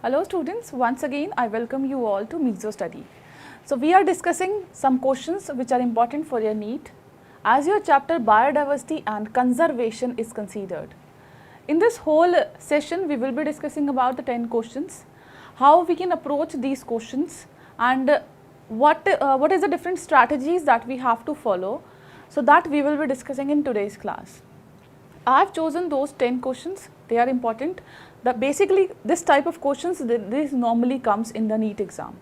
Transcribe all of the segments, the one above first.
Hello students, once again I welcome you all to Misostudy. So we are discussing some questions which are important for your NEET as your chapter Biodiversity and Conservation is considered. In this whole session we will be discussing about the 10 questions, how we can approach these questions and what is the different strategies that we have to follow, so that we will be discussing in today's class. I have chosen those 10 questions, they are important. Basically this type of questions, this normally comes in the NEET exam.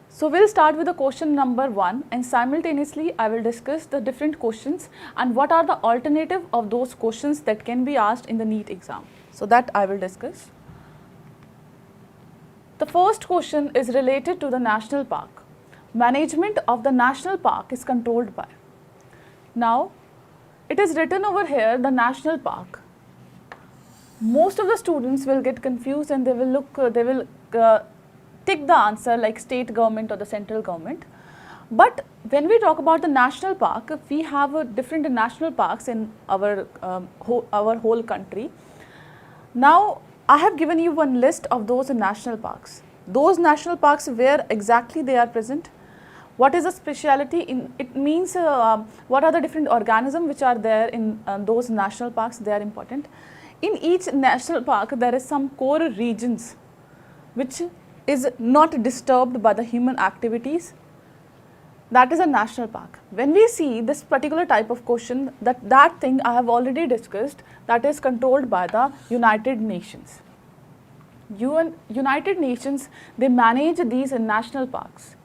So we will start with the question number 1 and simultaneously I will discuss the different questions and what are the alternative of those questions that can be asked in the NEET exam. So that I will discuss. The first question is related to the national park. Management of the national park is controlled by. Now it is written over here the national park. Most of the students will get confused and they will tick the answer like state government or the central government. But when we talk about the national park, we have different national parks in our whole country. Now I have given you one list of those national parks. Those national parks, where exactly they are present, what is the speciality in it, means what are the different organisms which are there in those national parks, they are important. In each national park there is some core regions which is not disturbed by the human activities. That is a national park. When we see this particular type of question, that thing I have already discussed, that is controlled by the United Nations. United Nations, they manage these national parks.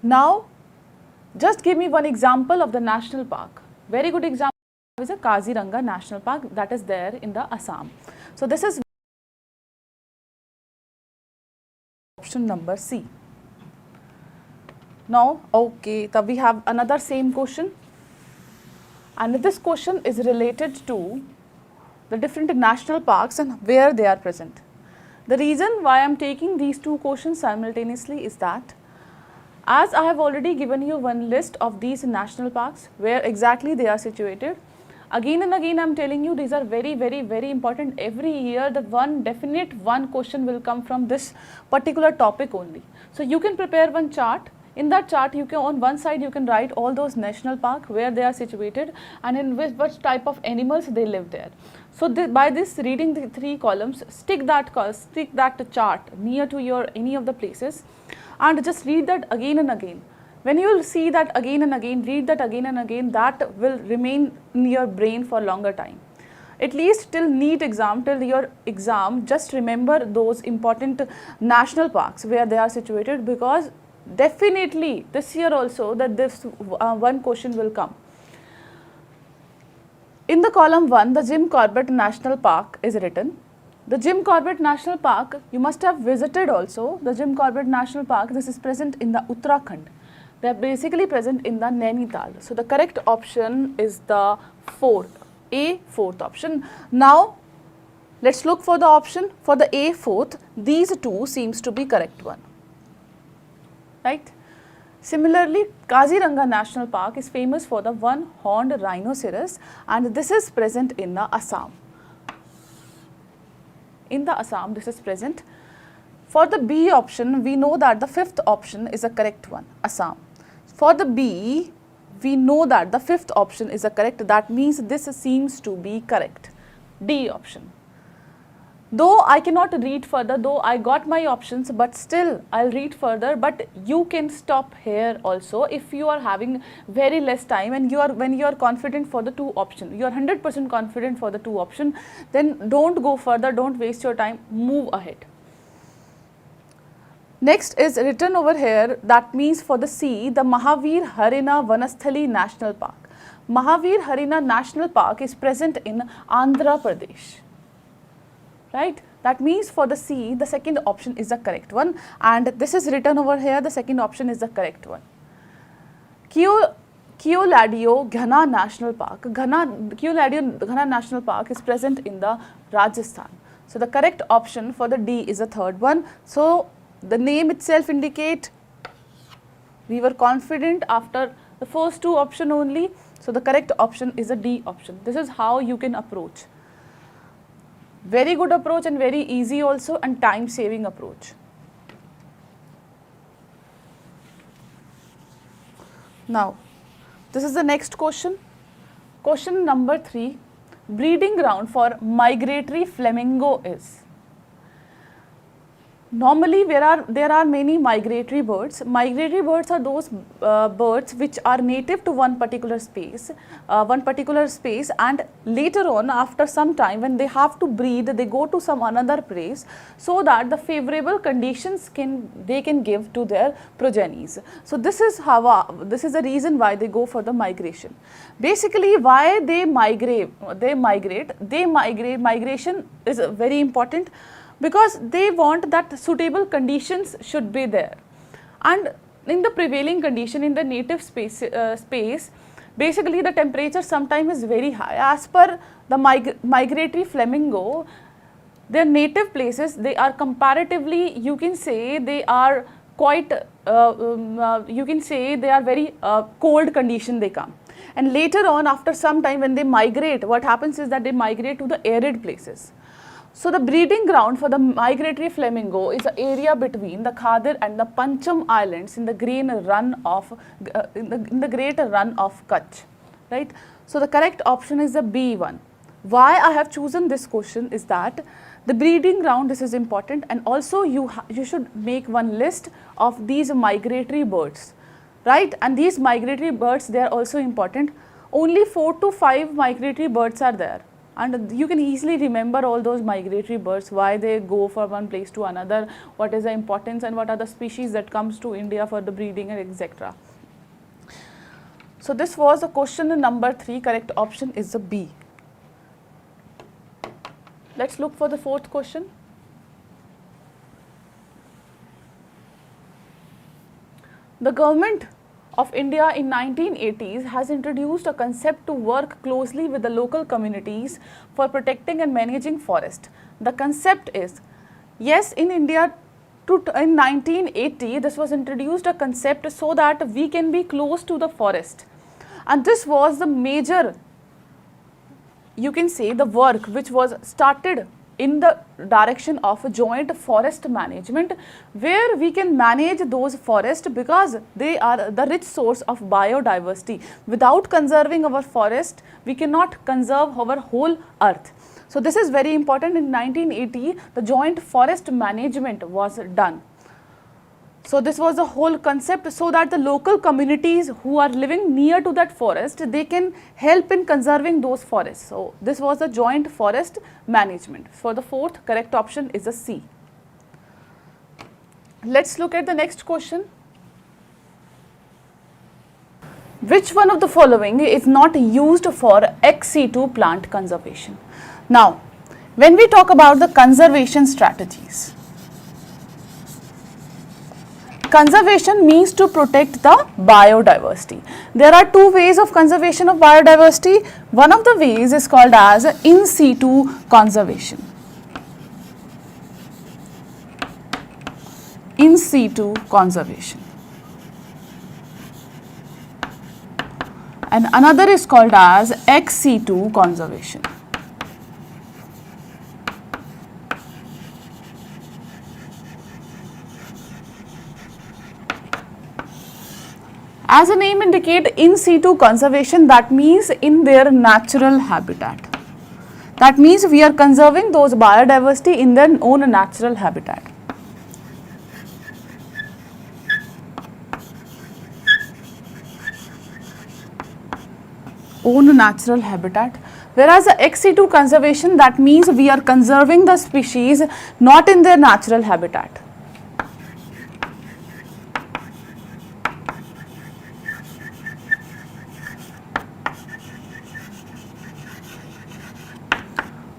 Now just give me one example of the national park. Very good example is a Kaziranga National Park that is there in the Assam. So this is option number C. Now okay, so we have another same question, and this question is related to the different national parks and where they are present. The reason why I am taking these two questions simultaneously is that as I have already given you one list of these national parks where exactly they are situated, again and again I am telling you these are very important. Every year the one question will come from this particular topic only. So you can prepare one chart. In that chart you can, on one side you can write all those national park where they are situated and in which type of animals they live there. So by this reading the 3 columns, stick that chart near to your any of the places and just read that again and again. When you will see that again and again, read that again and again, that will remain in your brain for longer time. At least till NEET exam, till your exam, just remember those important national parks where they are situated, because definitely this year also that this one question will come. In the column 1, the Jim Corbett National Park is written. The Jim Corbett National Park, you must have visited also. The Jim Corbett National Park, this is present in the Uttarakhand. They are basically present in the Nainital. So the correct option is the fourth option. Now let's look for the option for the A, fourth. These two seems to be correct one, right? Similarly, Kaziranga National Park is famous for the one-horned rhinoceros, and this is present in the Assam. In the Assam, this is present. For the B option, we know that the 5th option is a correct one, Assam. For the B, we know that the 5th option is a correct, that means this seems to be correct, D option. Though I cannot read further, though I got my options, but still I'll read further, but you can stop here also if you are having very less time and when you are confident for the 2 option, you are 100% confident for the 2 option, then don't go further, don't waste your time, move ahead. Next is written over here, that means for the C, the Mahavir Harina Vanasthali National Park. Mahavir Harina National Park is present in Andhra Pradesh, right? That means for the C, the 2nd option is the correct one, and this is written over here, the 2nd option is the correct one. Keoladio Ghana National Park. Keoladio Ghana National Park is present in the Rajasthan. So the correct option for the D is the 3rd one. So the name itself indicate we were confident after the first 2 option only. So the correct option is the D option. This is how you can approach. Very good approach and very easy also, and time saving approach. Now, this is the next question. Question number 3. Breeding ground for migratory flamingo is? Normally, there are many migratory birds. Migratory birds are those birds which are native to one particular space, and later on, after some time, when they have to breed, they go to some another place, so that the favorable conditions they can give to their progenies. So this is the reason why they go for the migration. Basically, why they migrate. Migration is very important, because they want that suitable conditions should be there, and in the prevailing condition in the native space, basically the temperature sometimes is very high. As per the migratory flamingo, their native places, they are comparatively, you can say they are quite, you can say they are very cold condition they come, and later on after some time when they migrate, what happens is that they migrate to the arid places. So the breeding ground for the migratory flamingo is the area between the Khadir and the Pancham Islands in the Great Run of Kutch, right? So the correct option is the B one. Why I have chosen this question is that the breeding ground, this is important, and also you should make one list of these migratory birds, right? And these migratory birds, they are also important. Only 4 to 5 migratory birds are there. And you can easily remember all those migratory birds, why they go from one place to another, what is the importance, and what are the species that comes to India for the breeding, and etc. So this was the question number 3. Correct option is the B. Let's look for the 4th question. The government of India in 1980s has introduced a concept to work closely with the local communities for protecting and managing forest. The concept is, yes, in India in 1980 this was introduced a concept so that we can be close to the forest, and this was the major, you can say, the work which was started in the direction of joint forest management, where we can manage those forests because they are the rich source of biodiversity. Without conserving our forest, we cannot conserve our whole earth. So this is very important. In 1980, the joint forest management was done. So this was the whole concept, so that the local communities who are living near to that forest, they can help in conserving those forests. So this was the joint forest management. For the 4th, correct option is the C. Let's look at the next question. Which one of the following is not used for ex situ plant conservation? Now, when we talk about the conservation strategies, conservation means to protect the biodiversity. There are 2 ways of conservation of biodiversity. One of the ways is called as in situ conservation. In situ conservation. And another is called as ex situ conservation. As the name indicates, in situ conservation, that means in their natural habitat. That means we are conserving those biodiversity in their own natural habitat. Own natural habitat. Whereas the ex situ conservation, that means we are conserving the species not in their natural habitat.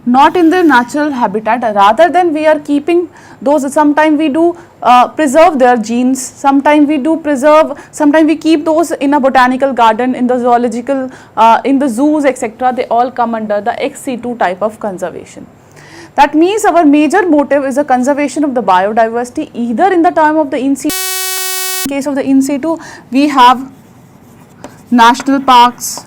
Not in their natural habitat, rather than we are keeping those, sometimes we do preserve their genes, sometimes we do preserve, sometimes we keep those in a botanical garden, in the zoological, in the zoos, etc. They all come under the ex situ type of conservation. That means our major motive is the conservation of the biodiversity, either in the term of the in situ. In case of the in situ, we have national parks,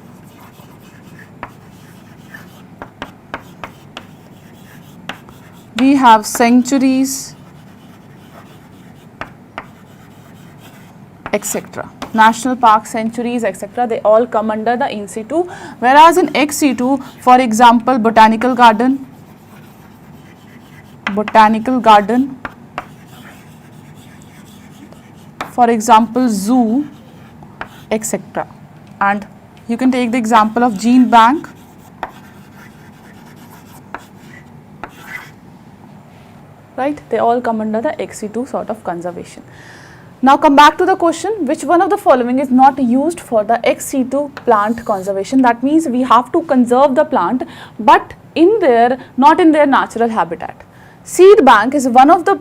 we have sanctuaries, etc. National parks, sanctuaries, etc. They all come under the in situ. Whereas in ex situ, for example, botanical garden, for example, zoo, etc. And you can take the example of gene bank. Right? They all come under the ex situ sort of conservation. Now come back to the question, which one of the following is not used for the ex situ plant conservation? That means we have to conserve the plant, but not in their natural habitat. Seed bank is one of the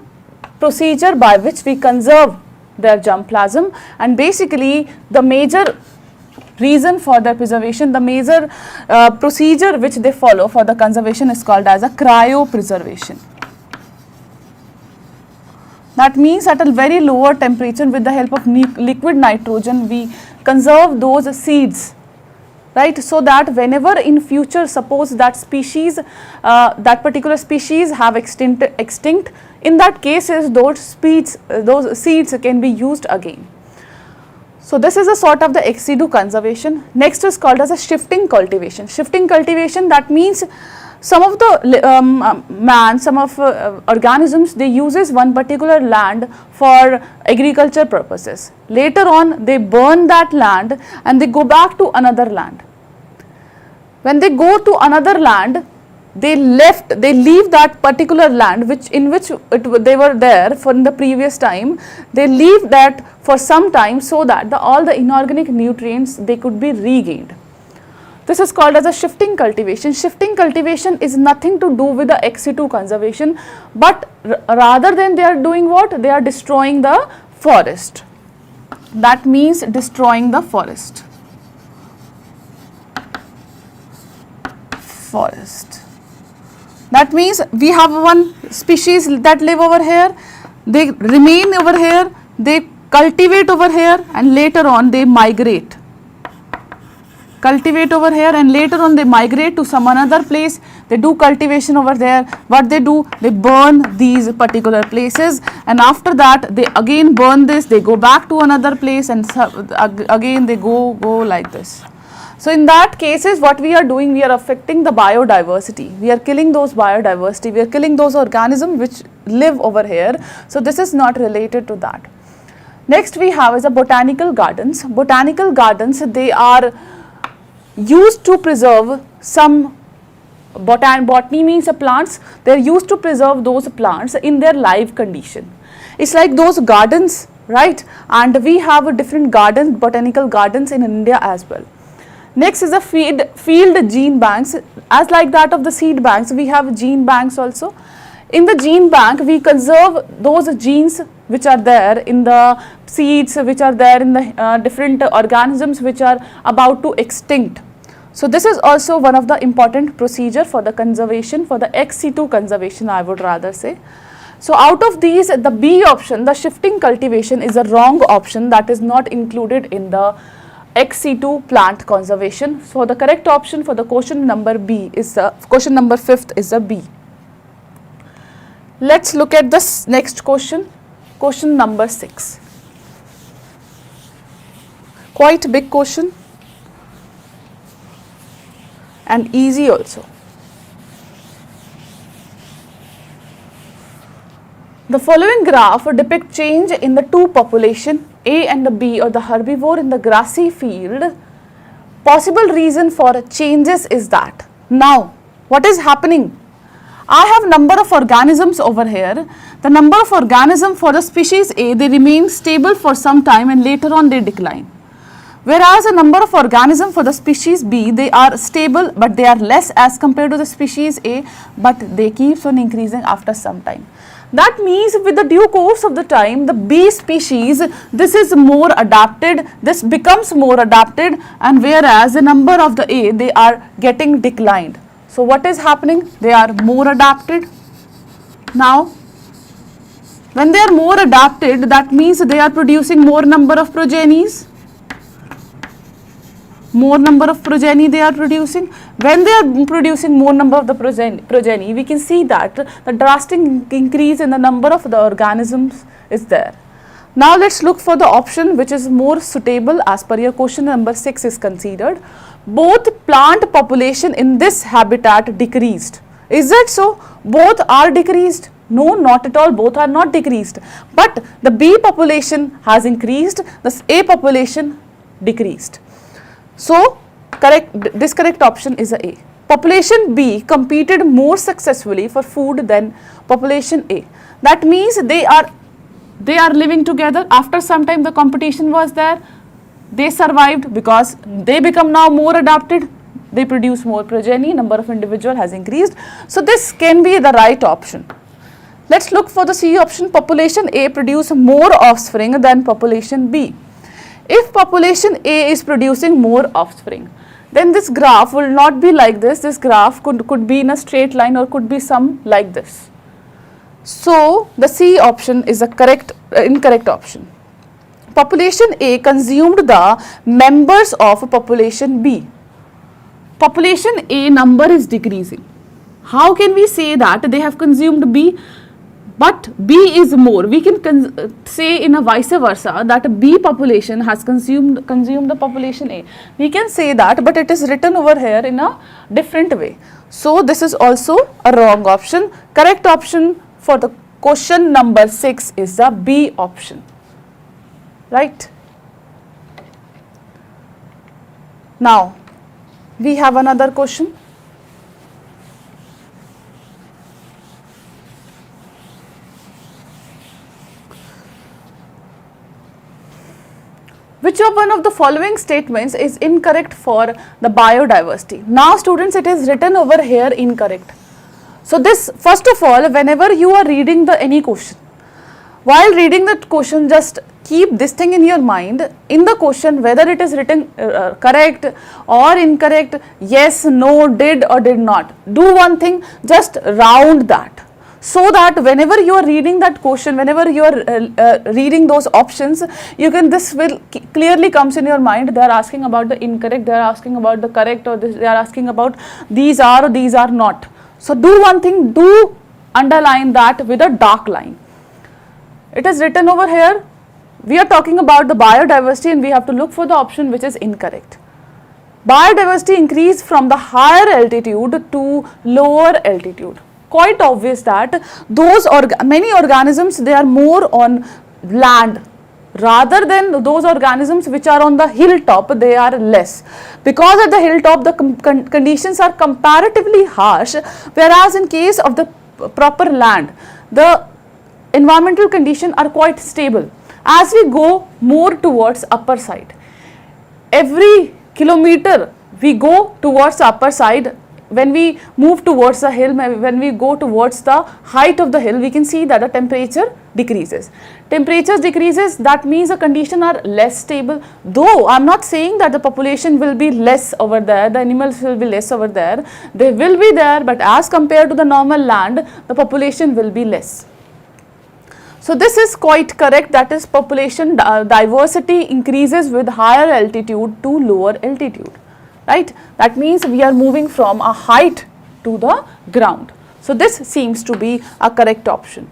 procedure by which we conserve their germplasm, and basically the major reason for their preservation, the major procedure which they follow for the conservation is called as a cryopreservation. That means at a very lower temperature, with the help of liquid nitrogen, we conserve those seeds, right? So that whenever in future, suppose that species, that particular species have extinct, in that cases those seeds can be used again. So this is a sort of the ex situ conservation. Next is called as a shifting cultivation. Shifting cultivation, that means some of the some of organisms, they uses one particular land for agriculture purposes. Later on, they burn that land and they go back to another land. When they go to another land, they leave that particular land in which they were there from the previous time. They leave that for some time so that all the inorganic nutrients, they could be regained. This is called as a shifting cultivation. Shifting cultivation is nothing to do with the ex situ conservation, but rather than they are doing what? They are destroying the forest. That means destroying the forest. That means we have one species that live over here, they remain over here, they cultivate over here, and later on they migrate. Cultivate over here, and later on they migrate to some another place. They do cultivation over there. What they do, they burn these particular places, and after that they again burn this, they go back to another place, and again they go like this. So in that cases, what we are doing, we are affecting the biodiversity. We are killing those biodiversity. We are killing those organisms which live over here. So this is not related to that. Next we have is a botanical gardens. Botanical gardens, they are used to preserve some botany means plants. They are used to preserve those plants in their live condition. It's like those gardens, right? And we have different gardens, botanical gardens in India as well. Next is the field gene banks. As like that of the seed banks, we have gene banks also. In the gene bank, we conserve those genes which are there in the seeds, which are there in the different organisms which are about to extinct. So this is also one of the important procedure for the conservation, for the ex situ conservation, I would rather say. So out of these, the B option, the shifting cultivation, is a wrong option, that is not included in the ex situ plant conservation. So the correct option for the question number B is question number 5th is a B. Let's look at this next question, question number 6. Quite big question and easy also. The following graph depicts change in the two population, A and the B, or the herbivore in the grassy field. Possible reason for changes is that. Now, what is happening? I have number of organisms over here. The number of organisms for the species A, they remain stable for some time and later on they decline. Whereas a number of organisms for the species B, they are stable but they are less as compared to the species A, but they keeps on increasing after some time. That means with the due course of the time, the B species, this is more adapted, this becomes more adapted, and whereas the number of the A, they are getting declined. So what is happening? They are more adapted. Now, when they are more adapted, that means they are producing more number of progenies. more number of progeny they are producing. When they are producing more number of the progeny, we can see that the drastic increase in the number of the organisms is there. Now let's look for the option which is more suitable as per your question number 6 is considered. Both plant population in this habitat decreased. Is that so? Both are decreased? No, not at all. Both are not decreased. But the B population has increased, the A population decreased. So, this correct option is a. Population B competed more successfully for food than population A. That means they are living together. After some time the competition was there. They survived because they become now more adapted. They produce more progeny, number of individual has increased. So, this can be the right option. Let's look for the C option. Population A produce more offspring than population B. If population A is producing more offspring, then this graph will not be like this. This graph could be in a straight line or could be some like this. So, the C option is a incorrect option. Population A consumed the members of population B. Population A number is decreasing. How can we say that they have consumed B? But B is more. We can say in a vice versa that B population has consumed the population A. We can say that, but it is written over here in a different way. So, this is also a wrong option. Correct option for the question number 6 is the B option. Right? Now, we have another question. Which of one of the following statements is incorrect for the biodiversity? Now students, it is written over here incorrect. So this, first of all, whenever you are reading any question, while reading the question, just keep this thing in your mind. In the question, whether it is written correct or incorrect, yes, no, did or did not, do one thing, just round that. So that whenever you are reading that question, whenever you are reading those options, this will clearly comes in your mind. They are asking about the incorrect, they are asking about the correct, or they are asking about these are or these are not. So do one thing, do underline that with a dark line. It is written over here. We are talking about the biodiversity and we have to look for the option which is incorrect. Biodiversity increased from the higher altitude to lower altitude. Quite obvious that many organisms, they are more on land rather than those organisms which are on the hilltop, they are less. Because at the hilltop the conditions are comparatively harsh, whereas in case of the proper land, the environmental conditions are quite stable. As we go more towards upper side, every kilometer we go towards the upper side. When we move towards the hill, when we go towards the height of the hill, we can see that the temperature decreases. Temperature decreases, that means the conditions are less stable. Though I am not saying that the population will be less over there, the animals will be less over there, they will be there, but as compared to the normal land, the population will be less. So this is quite correct, that is population diversity increases with higher altitude to lower altitude. Right? That means we are moving from a height to the ground. So this seems to be a correct option.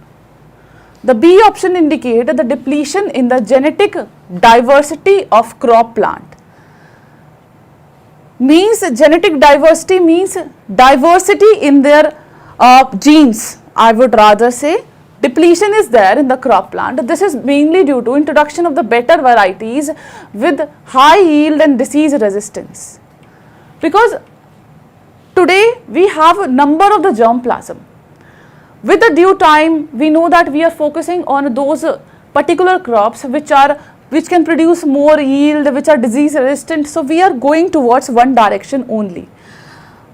The B option indicates the depletion in the genetic diversity of crop plant. Means genetic diversity means diversity in their genes, I would rather say. Depletion is there in the crop plant. This is mainly due to introduction of the better varieties with high yield and disease resistance. Because today we have a number of the germplasm. With the due time, we know that we are focusing on those particular crops which can produce more yield, which are disease resistant. So we are going towards one direction only.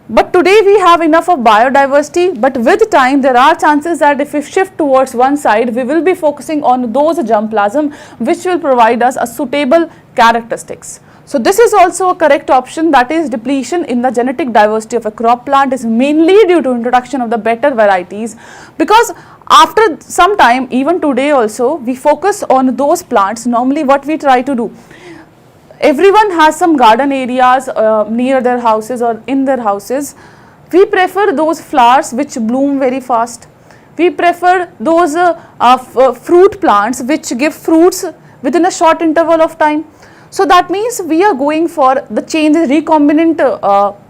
But today we have enough of biodiversity, but with time there are chances that if we shift towards one side, we will be focusing on those germplasm which will provide us a suitable characteristics. So this is also a correct option, that is depletion in the genetic diversity of a crop plant is mainly due to introduction of the better varieties, because after some time, even today also, we focus on those plants. Normally what we try to do, everyone has some garden areas near their houses or in their houses. We prefer those flowers which bloom very fast. We prefer those fruit plants which give fruits within a short interval of time. So that means we are going for the changes, recombinant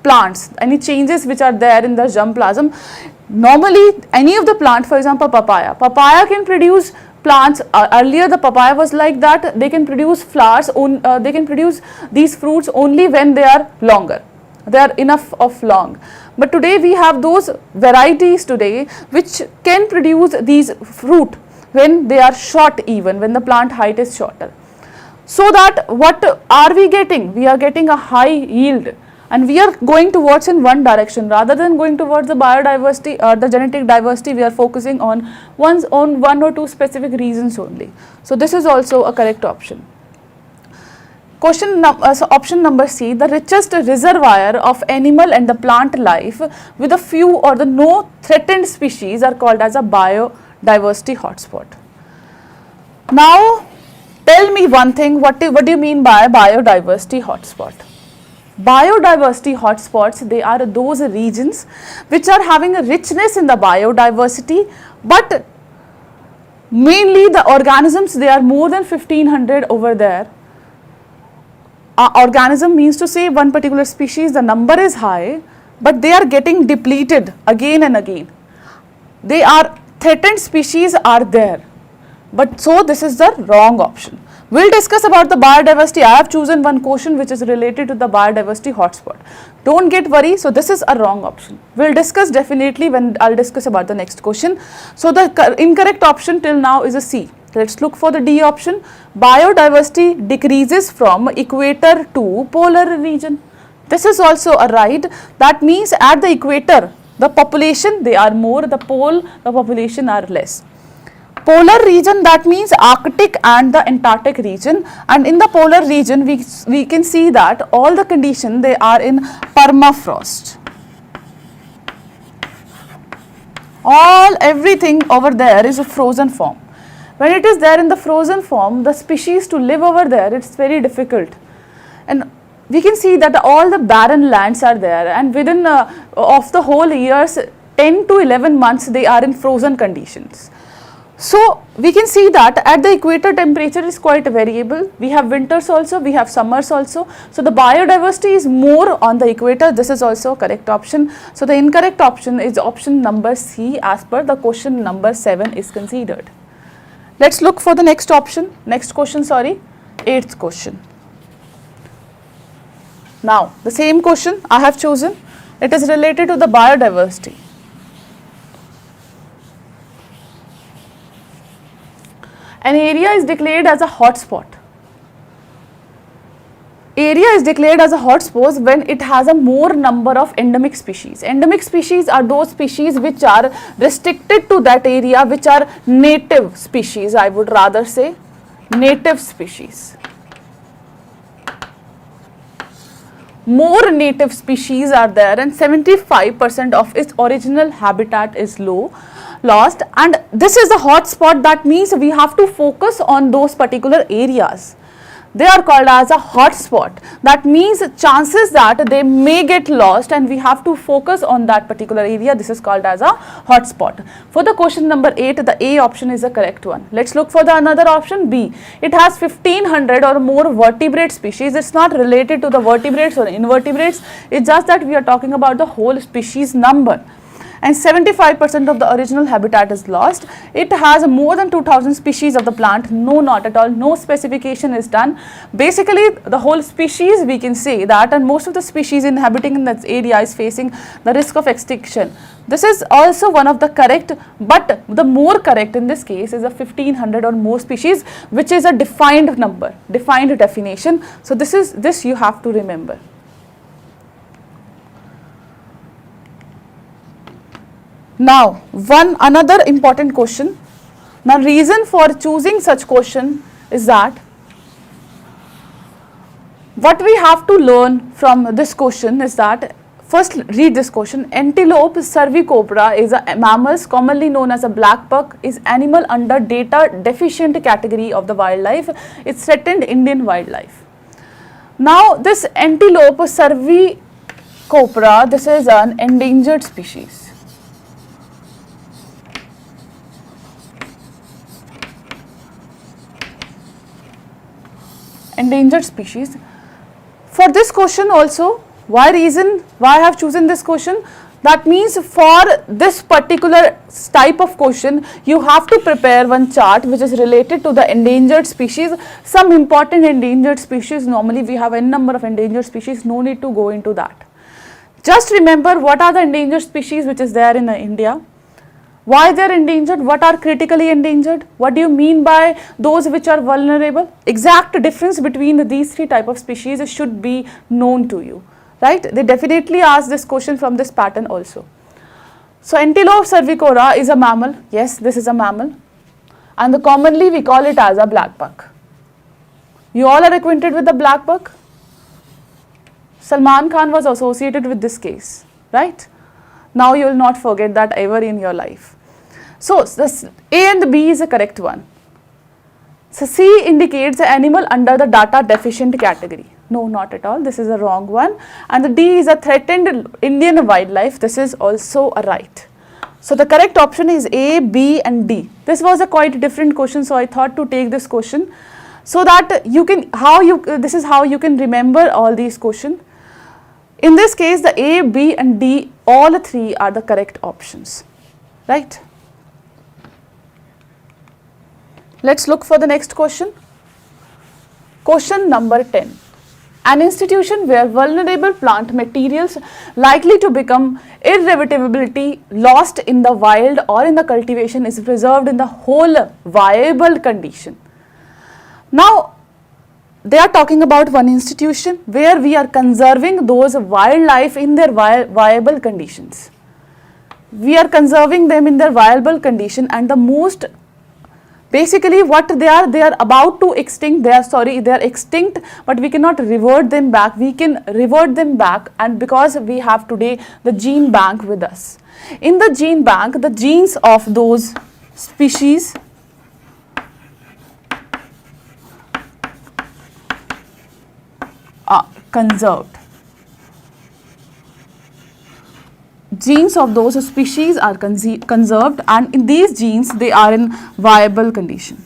plants, any changes which are there in the germplasm. Normally, any of the plant, for example, papaya can produce plants. Earlier the papaya was like that, they can produce flowers, they can produce these fruits only when they are longer, they are enough of long. But today we have those varieties today which can produce these fruit when they are short, even when the plant height is shorter. So that what are we getting? We are getting a high yield, and we are going towards in one direction rather than going towards the biodiversity or the genetic diversity. We are focusing on one or two specific reasons only. So this is also a correct option. Option number C, the richest reservoir of animal and the plant life with a few or the no threatened species are called as a biodiversity hotspot. Now tell me one thing, what do you mean by biodiversity hotspot? Biodiversity hotspots, they are those regions which are having a richness in the biodiversity, but mainly the organisms, they are more than 1500 over there. Organism means to say one particular species, the number is high, but they are getting depleted again and again. They are threatened species are there, but so this is the wrong option. We'll discuss about the biodiversity. I have chosen one question which is related to the biodiversity hotspot. Don't get worried. So this is a wrong option. We'll discuss definitely when I'll discuss about the next question. So the incorrect option till now is a C. Let's look for the D option. Biodiversity decreases from equator to polar region. This is also a right. That means at the equator, the population, they are more, the pole, the population are less. Polar region, that means Arctic and the Antarctic region, and in the polar region we can see that all the conditions, they are in permafrost. Everything over there is a frozen form. When it is there in the frozen form, the species to live over there, it's very difficult. And we can see that all the barren lands are there, and within of the whole years, 10 to 11 months, they are in frozen conditions. So we can see that at the equator temperature is quite variable. We have winters also, we have summers also. So the biodiversity is more on the equator. This is also a correct option. So the incorrect option is option number C, as per the question number 7 is considered. Let's look for the next option, next question, sorry, 8th question. Now the same question I have chosen, it is related to the biodiversity. An area is declared as a hotspot. Area is declared as a hotspot when it has a more number of endemic species. Endemic species are those species which are restricted to that area, which are native species, I would rather say, native species. More native species are there, and 75% of its original habitat is lost, and this is the hotspot. That means we have to focus on those particular areas. They are called as a hotspot. That means chances that they may get lost, and we have to focus on that particular area. This is called as a hotspot. For the question number 8, the A option is the correct one. Let's look for the another option, B. It has 1500 or more vertebrate species. It's not related to the vertebrates or invertebrates. It's just that we are talking about the whole species number. And 75% of the original habitat is lost. It has more than 2000 species of the plant. No, not at all. No specification is done. Basically, the whole species, we can say that, and most of the species inhabiting in that area is facing the risk of extinction. This is also one of the correct, but the more correct in this case is a 1500 or more species, which is a defined number, defined definition. So this you have to remember. Now, another important question. Now, reason for choosing such question is that what we have to learn from this question is that, first read this question. Antelope cervicoptera is a mammal commonly known as a black buck, is animal under data deficient category of the wildlife. It's threatened Indian wildlife. Now this antelope cervicopra, this is an endangered species. Endangered species. For this question also, why I have chosen this question? That means for this particular type of question, you have to prepare one chart which is related to the endangered species. Some important endangered species, normally we have n number of endangered species, no need to go into that. Just remember what are the endangered species which is there in India. Why they are endangered? What are critically endangered? What do you mean by those which are vulnerable? Exact difference between these three type of species should be known to you, right? They definitely ask this question from this pattern also. So antelope cervicopra is a mammal. Yes, this is a mammal, and commonly we call it as a black buck. You all are acquainted with the black buck? Salman Khan was associated with this case, right? Now you will not forget that ever in your life. So this A and B is the correct one. So C indicates the animal under the data deficient category. No, not at all. This is a wrong one. And the D is a threatened Indian wildlife. This is also a right. So the correct option is A, B and D. This was a quite different question, so I thought to take this question so that you can, this is how you can remember all these questions. In this case, the A, B and D, all three are the correct options, right? Let's look for the next question. Question number 10. An institution where vulnerable plant materials likely to become irretrievably lost in the wild or in the cultivation is preserved in the whole viable condition. Now, they are talking about one institution where we are conserving those wildlife in their viable conditions. We are conserving them in their viable condition, and the most basically what they are about to extinct, they are extinct, but we cannot revert them back. We can revert them back, and because we have today the gene bank with us. In the gene bank, the genes of those species are conserved. Genes of those species are conserved, and in these genes they are in viable condition.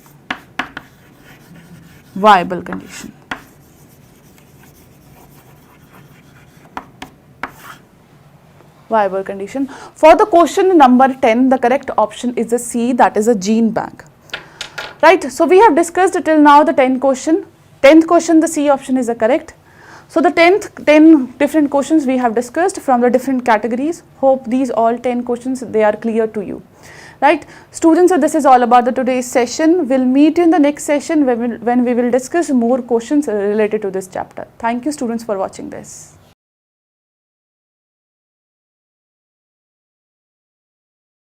Viable condition. Viable condition. For the question number 10, the correct option is the C, that is a gene bank. Right. So we have discussed till now the 10th question. 10th question, the C option is the correct. So the 10 different questions we have discussed from the different categories. Hope these all 10 questions, they are clear to you, right? Students, so this is all about the today's session. We'll meet you in the next session when we will discuss more questions related to this chapter. Thank you students for watching this.